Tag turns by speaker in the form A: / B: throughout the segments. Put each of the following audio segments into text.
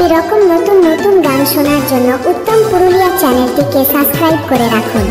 A: এই রকম নতুন নতুন গান শোনার জন্য উত্তম পুরুলিয়া চ্যানেলটিকে সাবস্ক্রাইব করে রাখুন।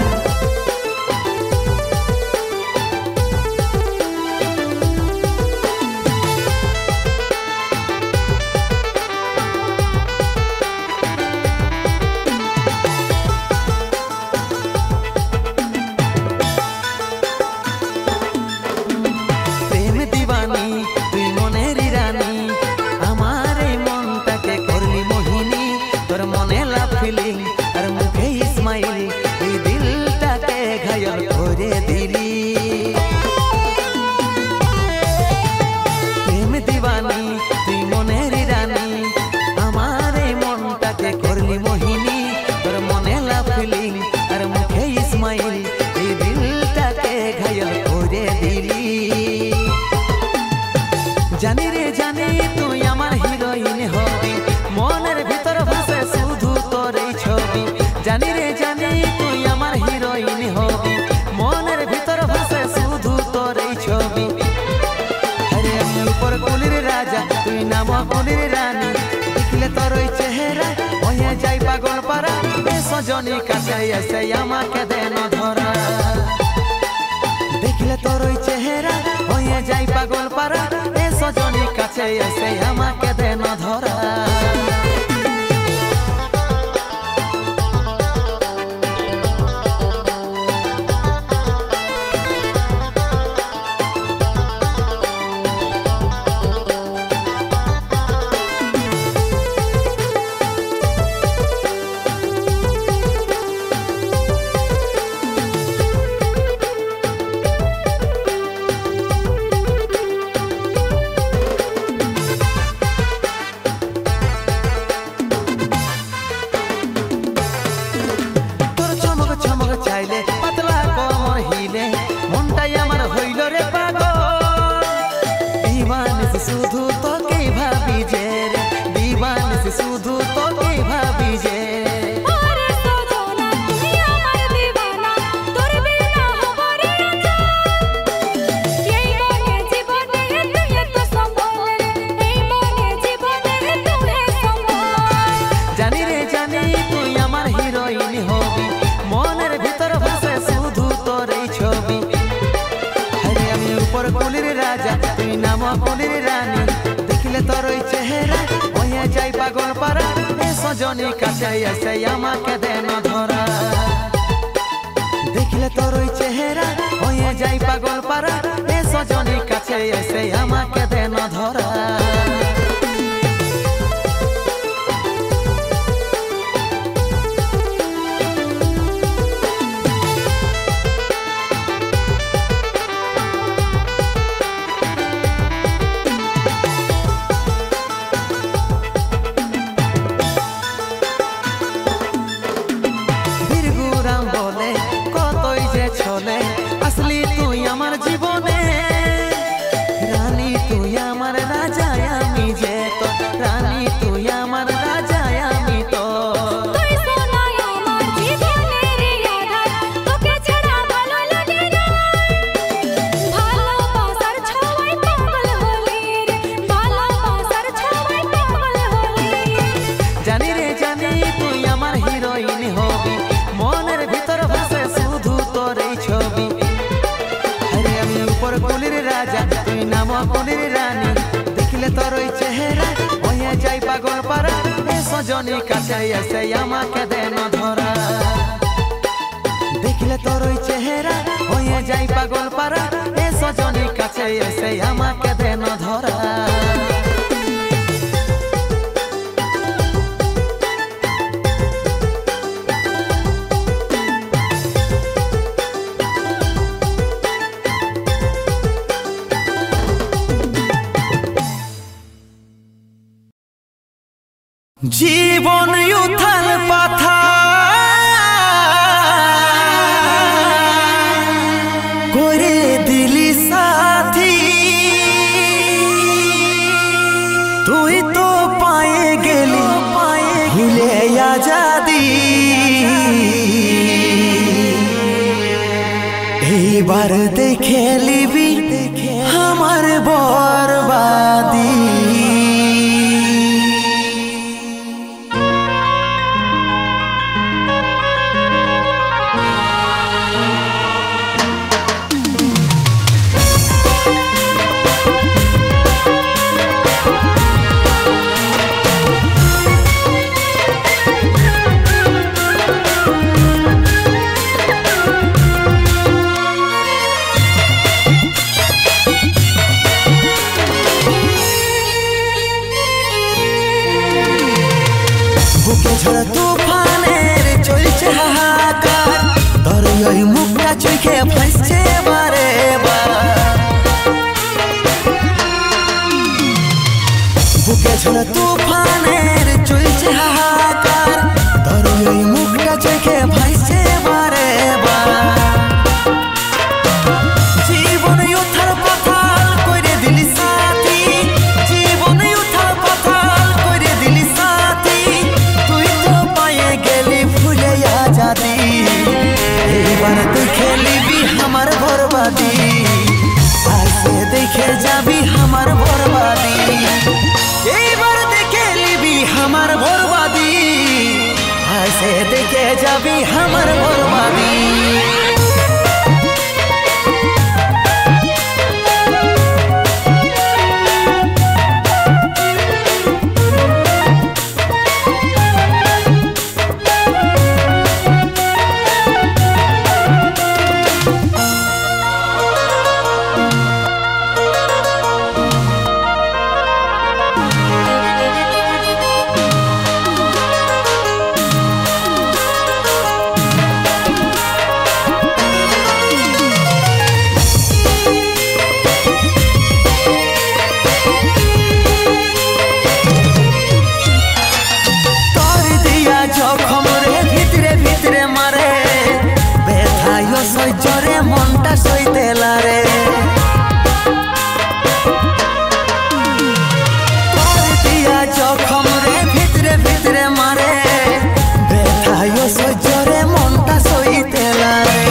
B: জানি রে জানি তুই আমার হিরোইন হবি, মনের ভিতর ভাসে শুধু তোর এই ছবি। জানি রে জানি তুই আমার হিরোইন হবি, মনের ভিতর ভাসে শুধু তোর এই ছবি। আরে আমি উপর কুলির রাজা, তুই নাম কুলির রানী, দেখলে তোর ওই চেহারা হয়ে যাই পাগল পারা। সজনী কাছে এসে আমাকে দেন ধরা, দেখলে তোর ওই চেহারা হয়ে যাই পাগল পারা। সজনী কাছে এসে আমাকে দেন ধরা। পাতলা কোমর হিলে মনটাই আমার হইল রে পাগল। দিবানিস শুধু তোকে ভাবি যে রে, দিবানিস শুধু তোকে ভাবি যে। জানি রে জানি তুই আমার হিরোইন হবি, মনের ভিতর ভাসে শুধু তোর এই ছবি। আরে আমি উপর কুলির রাজা, তুই নাম কুলির রানী, দেখলে তোর ওই চেহারা হয়ে যাই পাগল পারা। সজনী কাছে এসে আমাকে দেন ধরা, দেখলে তোর ওই চেহারা হয়ে যাই পাগল পারা। সজনী কাছে এসে আমাকে দেন ধরা। আসলি তুই আমার জীবনে রানী, তুই আমার রাজা, আমি যে তো রানী, তুই আমার রাজা, আমি তো। জানি রে জানি তুই আমার হিরোইন হবি, মনের ভিতর ভাসে শুধু তোর এই ছবি। আরে আমি উপর কুলির রাজা, তুই নাম কুলির রানী, দেখলে তোর ওই চেহারা হয়ে যাই পাগল পারা। সজনী কাছে এসে আমাকে দেন ধরা, দেখলে তোর ওই চেহারা হয়ে যাই পাগল পারা। সজনী কাছে এসে আমাকে দেন ধরা। জীবন উথাল পাথার করে দিলি সাথী, তুই তো পায়ে গেলি ভুলে আজাদি। এইবার দেখে লিবি আমার বরবাদি। বুকে ঝড় তুফানের চলছে হাহাকার, তোর ওই মুখটা চোখে ভাসছে বারে বার। বুকে ঝড় তুফানের চলছে হাহাকার, তোর ওই মুখটা চোখে ভাসছে বারে বার। জীবন উথাল পাথাল করে দিলি সাথী, জীবন উথাল পাথাল করে দিলি সাথী, তুই তো পায়ে গেলি ভুলে আজাদি। এবার দেখে নিবি আমার বরবাদি, আইসে দেখে যাবি আমার বরবাদি। এইবার দেখে নিবি আমার বরবাদি, আইসে দেখে যাবি আমার বরবাদি। সহ্যরে মনটা সইতে লারে, তোর দিয়া জখম রে ভিতরে ভিতরে মারে, ব্যথায় সহ্যরে মনটা সইতে লারে।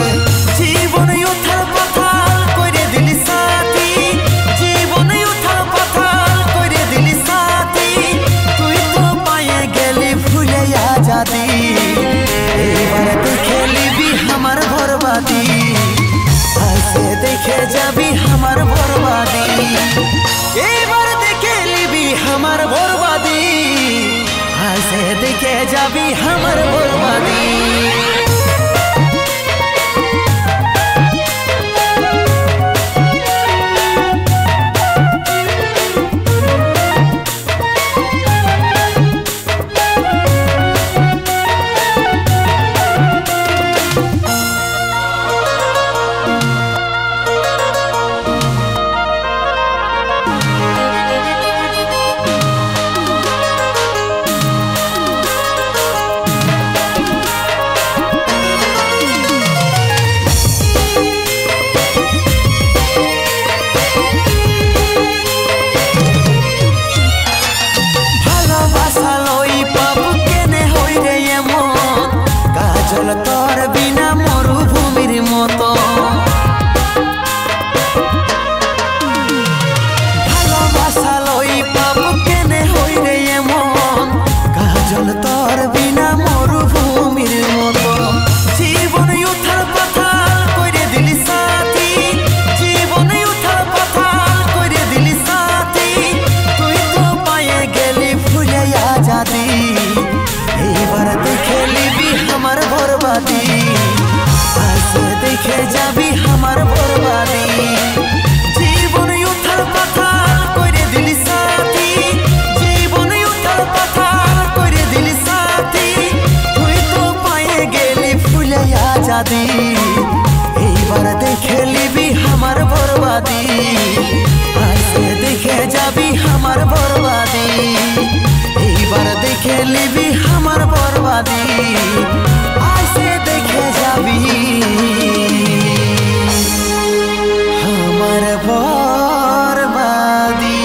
B: জীবন উথাল পাথাল করে দিলি সাথী, জীবন উথাল পাথাল করে দিলি সাথী, তুই তো পায়ে গেলি ভুলে আজাদি। এবার দেখে নিবি আমার বরবাদি, আইসে দেখে যাবি আমার বরবাদি। এবার দেখে নিবি আমার বরবাদি, আইসে দেখে যাবি আমার বরবাদি। তোর বিনা মরুভূমির মতো ভালোবাসা লই পাবো কেনে হই রে এমন, কাজল তোর বিনা মরুভূমির মতো। জীবন উথাল পাথাল করে দিলি সাথী, জীবন উথাল পাথাল করে দিলি সাথী, তুই তো পায়ে গেলি ভুলে আজাদি। এইবার দেখে নিবি আমার বরবাদি, আইসে দেখে যাবি আমার বরবাদি। জীবন উথাল পাথাল করে দিলি সাথী, জীবন উথাল পাথাল করে দিলি সাথী, তুই তো পায়ে গেলি ভুলে আজাদি। এইবার দেখে নিবি আমার বরবাদি, আইসে দেখে যাবি আমার বরবাদি। এইবার দেখে নিবি আমার বরবাদি, আইসে দেখে যাবি আমার বরবাদি।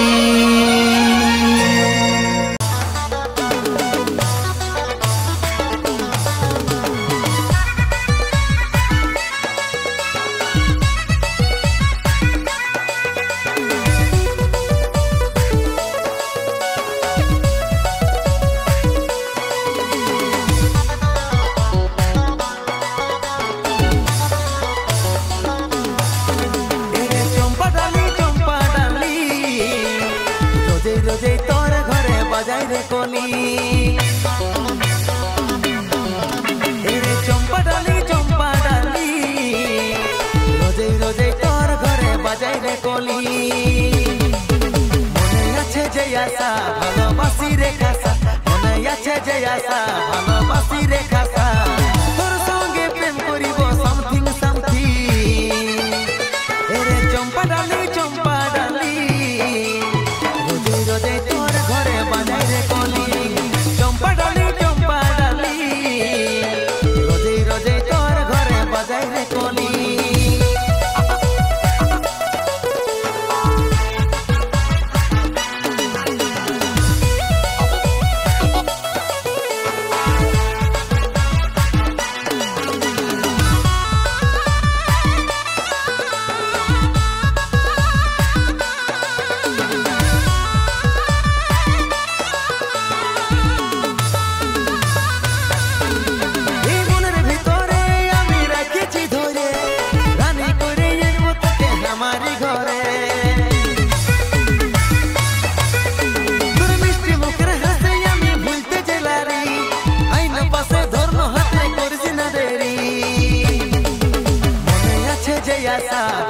B: বাজাই রে কলি, চম্পা ডালি রোজে রোজে তোর ঘরে বাজাই রে কলি। মনে আছে যে আশা ভালোবাসি রে কাসা, মনে আছে যে আশা ভালোবাসি রে খাসা তোর সঙ্গে প্রেম করিব সামথিং এরে চম্পা ডালি রোজে রোজে তোর ঘরে বাজাই রে কলি চম্পা ডালি রোজে রোজে তোর ঘরে বাজাই রে কলি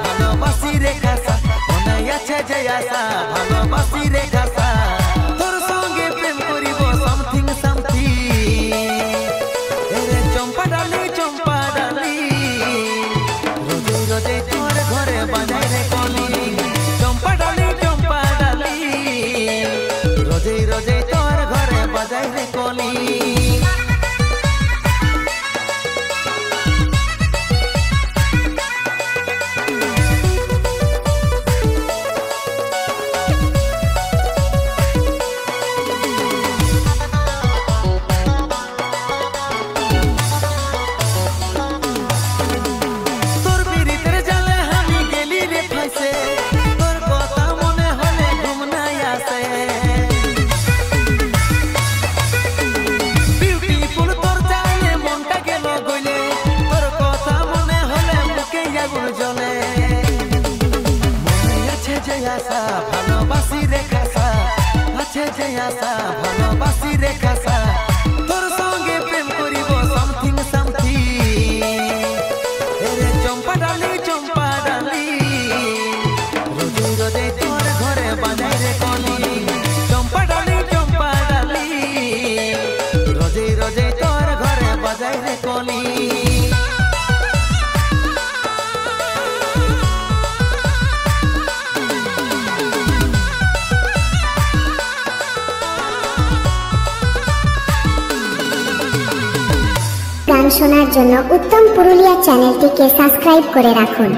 B: ভালোবাসি রে খাসা মনে আছে যে আশা ভালোবাসি রে খাসা তোর সঙ্গে প্রেম করিব সামথিং এরে চম্পা ডালি রোজে রোজে তোর ঘরে বাজাই রে কলি চম্পা ডালি রোজে রোজে তোর ঘরে বাজাই রে কলি ভালোবাসি রে খাসা আছে যে আশা ভালোবাসি রে খাসা তোর সঙ্গে প্রেম করিব সামথিং এরে চম্পা ডালি রোজে রোজে তোর ঘরে বাজাই রে কলি চম্পা ডালি রোজে রোজে তোর ঘরে বাজাই রে কলি
A: গান শোনার জন্য উত্তম পুরুলিয়া চ্যানেলটিকে সাবস্ক্রাইব করে রাখুন।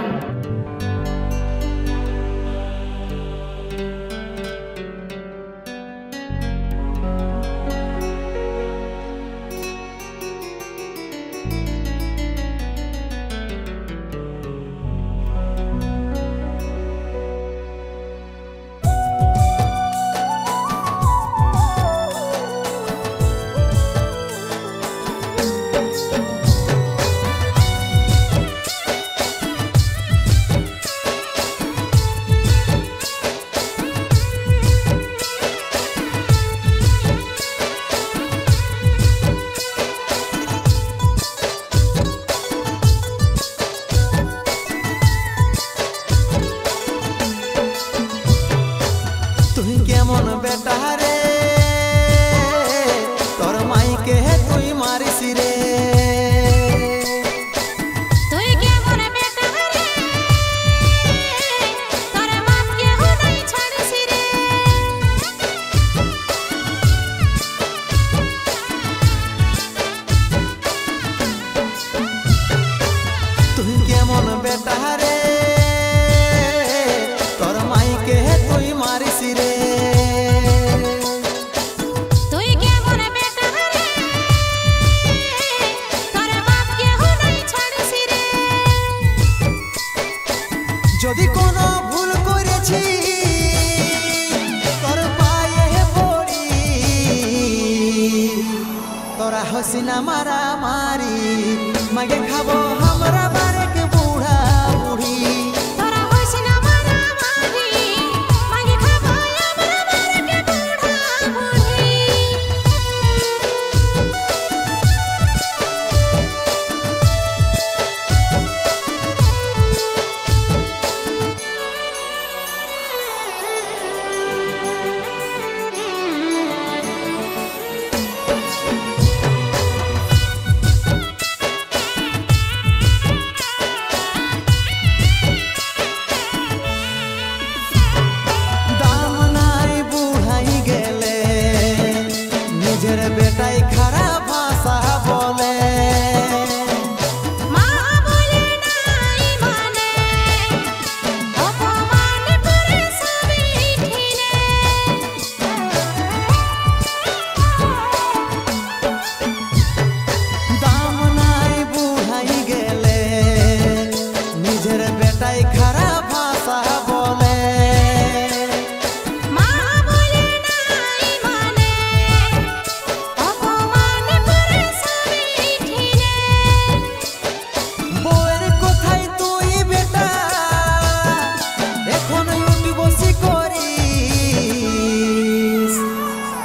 A: কেমন বেটা রে তোর মাইকে তুই মারিস রে
C: তুই কেমন বেটা রে তোর মাকে হুদাই ছাড়িস রে
B: তুই কেমন বেটা রে তোর মাইকে তুই মারিস রে যদি কোনো ভুল করেছি তোর পায়ে পড়ি তোরা হসিনা মারা মারি মাগে খাবো আমরা বারেক বুড়া বুড়ি
C: তোরা হসিনা মারা মারি মাগে খাবো আমরা বারেক বুড়া বুড়ি
B: নিজের বেটাই খারাপ ভাষা বলে
C: মা বলে নাই মানে অপমান করে সবই ঠিনে
B: দাম নাই বুঝাই গেলে নিজের বেটাই খারাপ ভাষা বলে
C: মা বলে নাই মানে অপমান করে সবই ঠিনে
B: বউয়ের কোথায় তুই বেটা এখন উঠি বসি করিস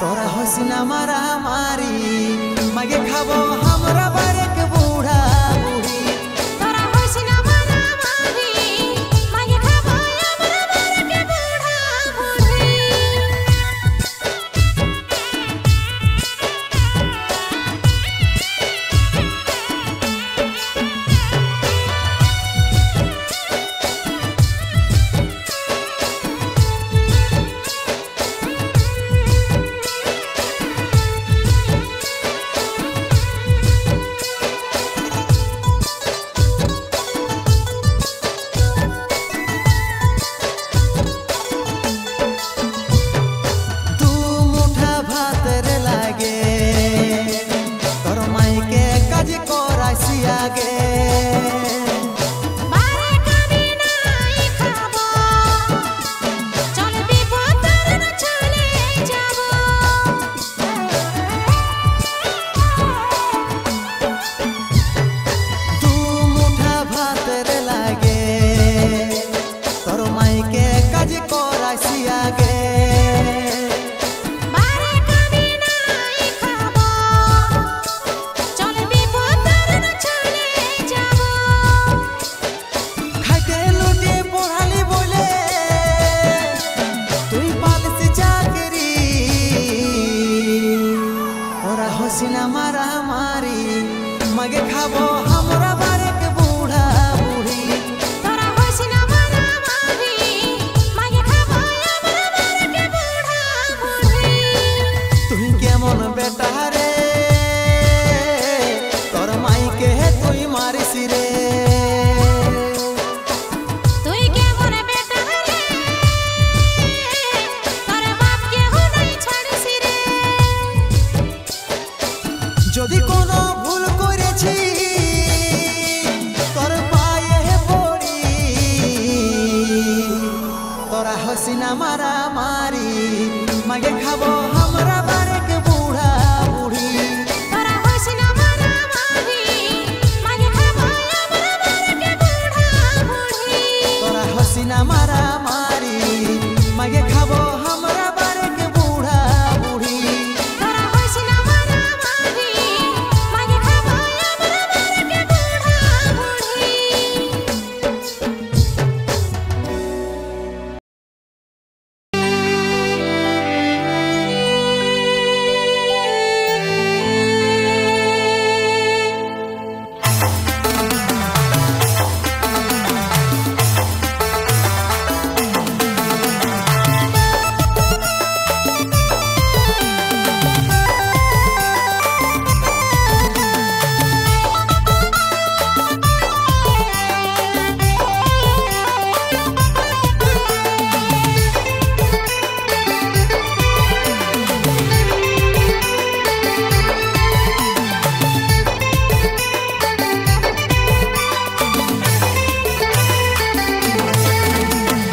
B: তোরা হসিনা মারা মারি মাগে খাবো আমরা বারেক বুড়া বুড়ি
C: তোরা হইস না মারামারি মাগে খাবো আমরা বারকে বুড়া বুড়ি
B: দু মুঠা ভাতের লাগে তোর মাইকে কাজ করাইছি আগে
C: বারে কামি নাই খাবো চল বিপদের না চলে যাব
B: দু মুঠা ভাতের লাগে তোর মাইকে কাজ করাইছি আগে
C: বারে কামি নাই খাবো চল বিপদের না চলে যাব
B: খাইতে লুটে পড়ালি বলে তুই পালিস চাকরি ওরা হসিনা মারা মারি মাগে খাবো আমরা বারেক বুড়া বুড়ি
C: তোরা হইস না মারামারি মাগে খাবো আমরা বারকে বুড়া বুড়ি
B: তুই কেমন বেটা রে তোর মাইকে তুই মারিস রে
C: তুই কেমন বেটা রে তোর বাপ কেউ নাই ছাড়িস রে
B: যদি কোনো ভুল করেছি তোর পায়ে পড়ি তোরা হসিনা মারা মারি মাগে খাবো আমরা বারেক বুড়া বুড়ি
C: তোরা হইস না মারামারি মাগে খাবো আমরা বারকে বুড়া বুড়ি
B: তোরা হসিনা মারা মারি মাগে খাবো আমরা বারেক বুড়া বুড়ি
C: তোরা হইস না মারামারি মাগে খাবো আমরা বারকে বুড়া বুড়ি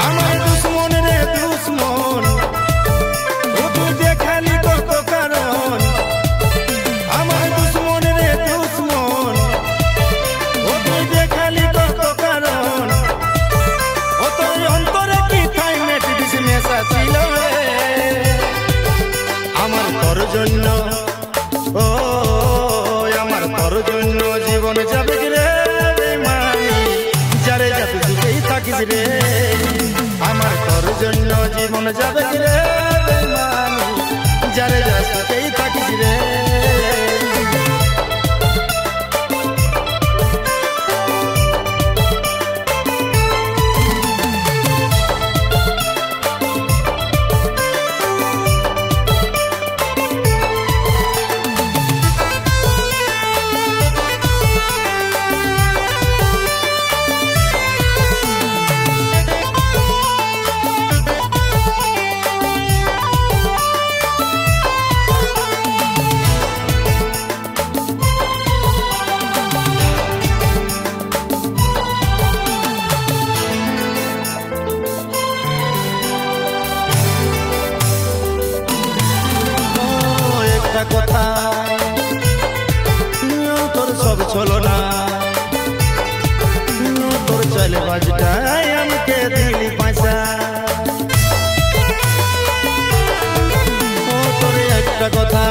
D: আমার দুশ্মন রে দুশ্মন ও তুই দেখালি কত কারণ আমার দুশ্মন রে দুশ্মন ও তুই দেখালি কত কারণ ও তোর অন্তরে কি তাই মেটিস মেশা ছিল রে আমার তোর জন্য ও আমার তোর জন্য জীবন যাবে রে বেমানি যারে যাতে সুখেই থাকিস রে আমার তোর জন্য জীবন যাবে রে বেমানি যারে যা সুখেই থাকিস রে একটা কথা তোর সব চলো না তোর চলে বাজটাই আমাকে দিলি পয়সা তোর একটা কথা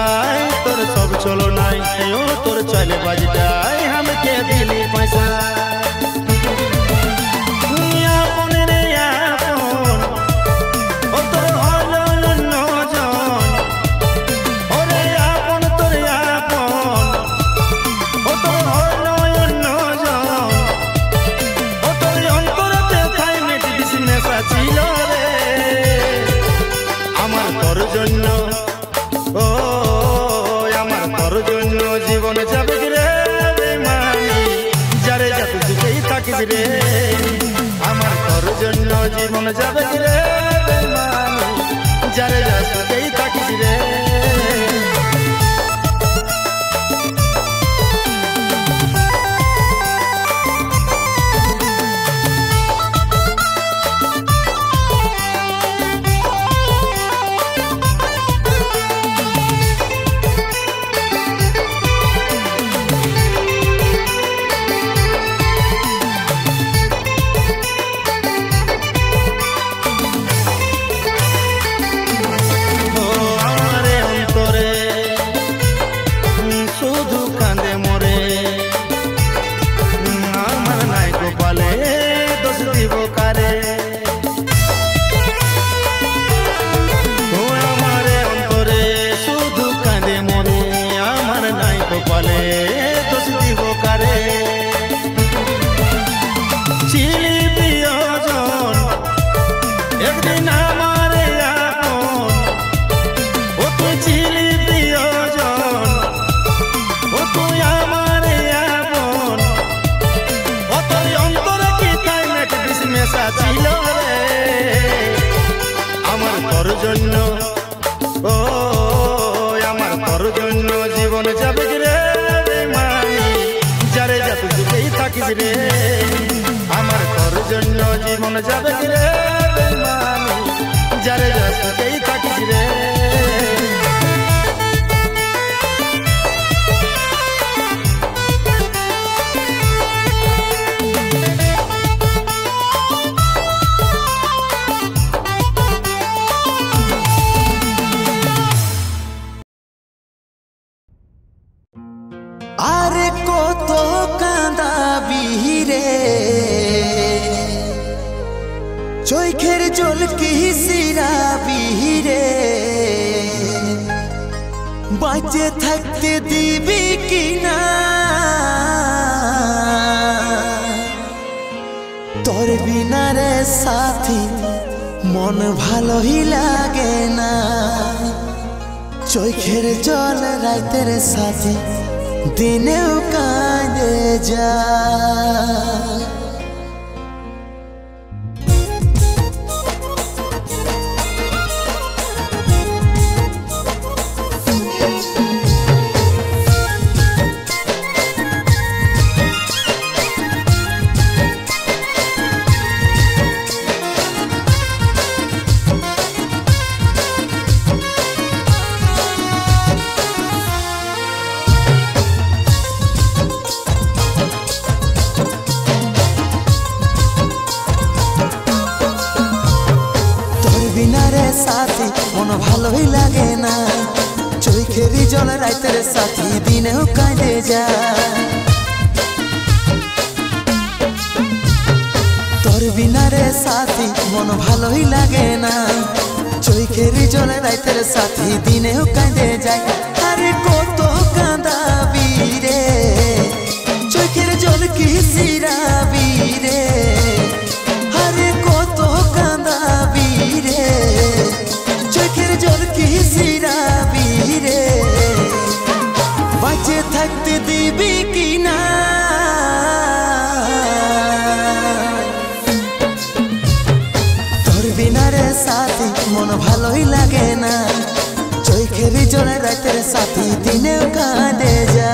D: তোর সব চলো নাই তোর চলে বাজটাই আমাকে দিলি পয়সা জীবন যাবে রে বেমানি যারে যত সুখেই থাকিস রে আমার তোর জন্য জীবন যাবে রে বেমানি যারে যত সুখেই থাকিস রে জীবন যাবে রে বেমানি যারে যত সুখেই থাকিস রে আমার তোর জন্য জীবন যাবে রে বেমানি যারে যত সুখেই থাকিস রে
B: আরে কত কাঁদাবি রে চোখের জল কি সিরাবি রে বাঁচে থাকতে দিবি কিনা তোর বিনা রে সাথী মন ভালোই লাগে না চোখের জল রাতের সাথী দিনেও কাঁদে যা সাথী মন ভালোই লাগে না চোখেরই জল রাতের সাথী দিনেও কাঁদে যা তোর বিনা রে সাথী মন ভালোই লাগে না চোখেরই জল রাতের সাথী দিনেও কাঁদে যায় আরে কত কাঁদাবি রে চোখের জল কি সিরাবি রে আরে কত কাঁদাবি রে চোখের জল কি সিরাবি রে বাঁচে থাকতে দিবি কিনা তোর বিনা রে সাথী মন ভালোই লাগে না চোখের জল রাতের সাথী দিনেও কাঁদে যা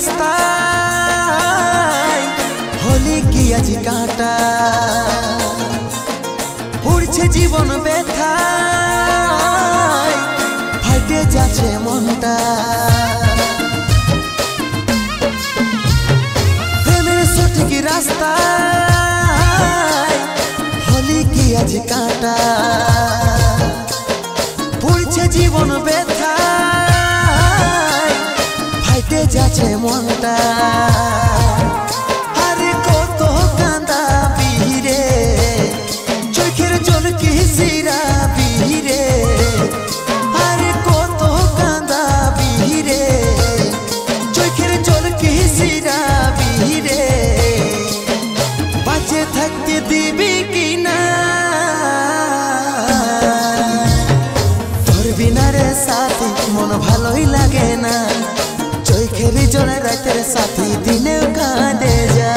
B: রাস্তায় হলি কি আজি কাটা উড়ছে জীবন ব্যথায় ফাটে যাচ্ছে মনটা প্রেমের সঠিক রাস্তায় হলি কি আজি কাটা উড়ছে জীবন ব্যথায় ফাটে যাচ্ছে মনটা আরে কত কান্দা বিরে চোখের জল কি সিরা বিরে আরে কত কান্দা বিরে চোখের জল কি সিরা বিরে বাঁচে থাকতে দিবি কিনা তোর বিনা রে সাথী মন ভালোই লাগে না চোখের জলে রাতের সাথী দিনেও কাঁদে যা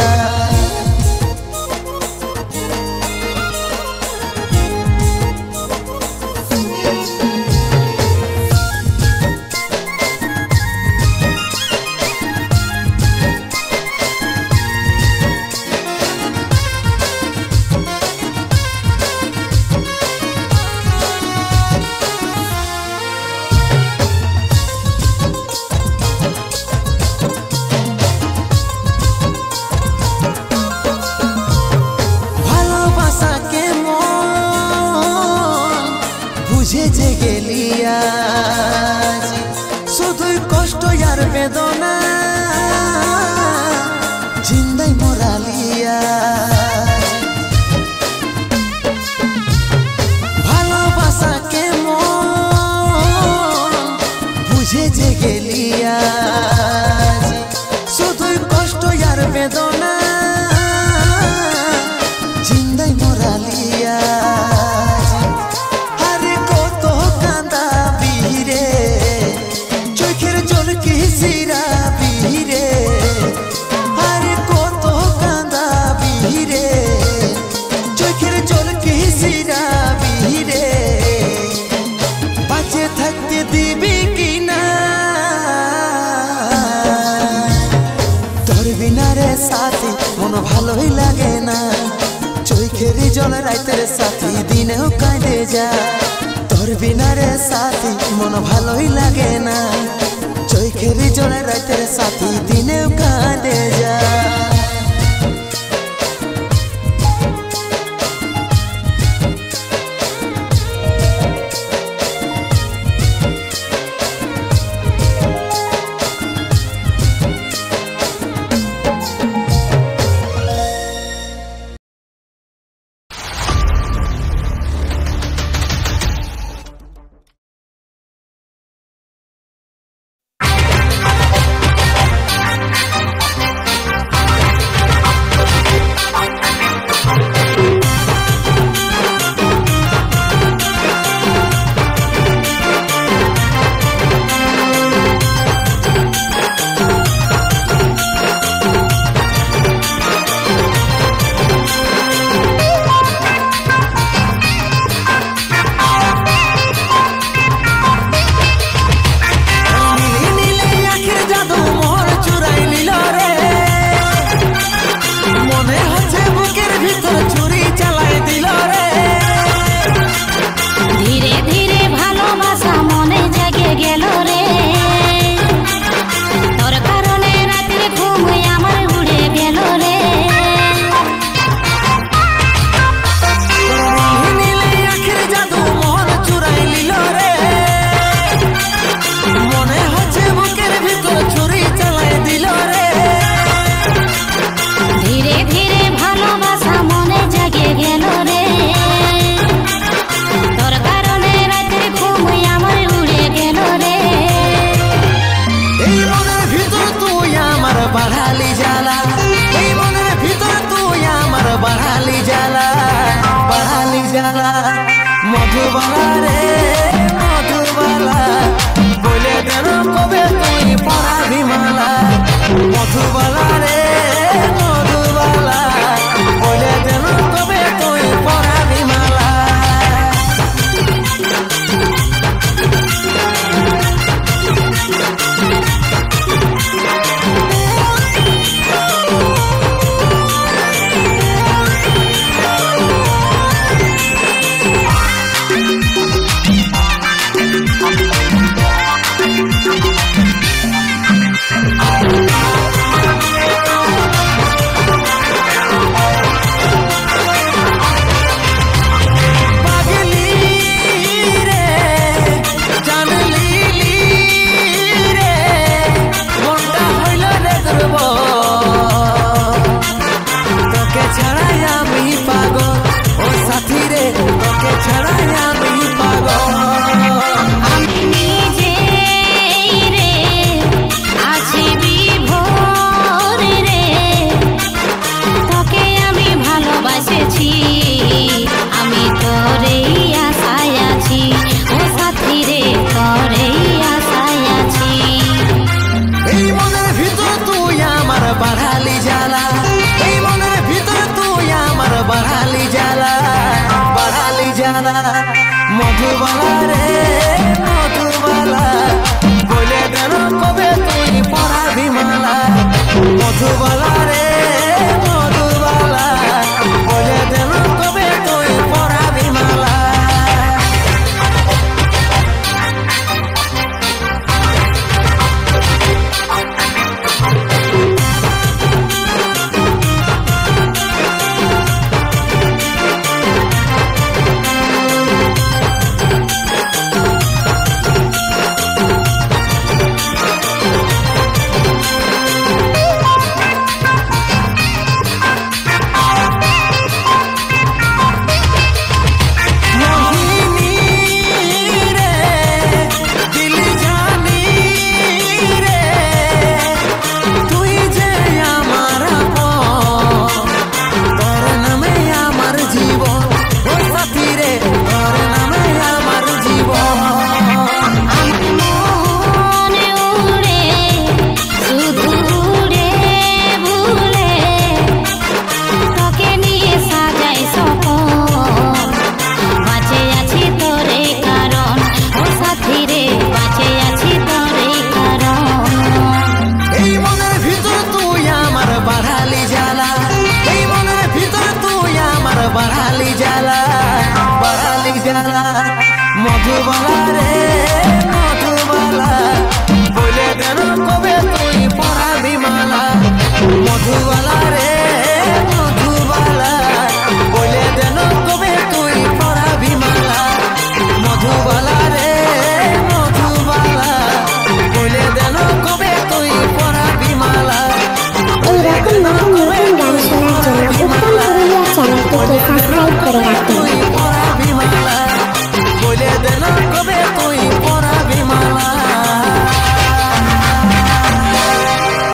B: বুঝে যে গেলি আজ শুধুই কষ্ট আর বেদনা জিন্দাই মোরালিয়া ভালোবাসা কেমন বুঝে যে গেলি আজ শুধুই কষ্ট আর বেদনা জিন্দাই মোরালিয়া চোখের জল কি সিরা বিরে আরে কত কান্দা বিরে চোখের জল কি সিরা বিরে বাঁচে থাকতে দিবি কিনা তোর বিনা রে সাথী মন ভালোই লাগে না চোখের জল রাতের সাথী দিনেও কাঁদে যা তোর বিনা রে সাথী মন ভালোই লাগে না চোখের জলে রাতের সাথী দিনেও কাঁদে যা मधुबाला रे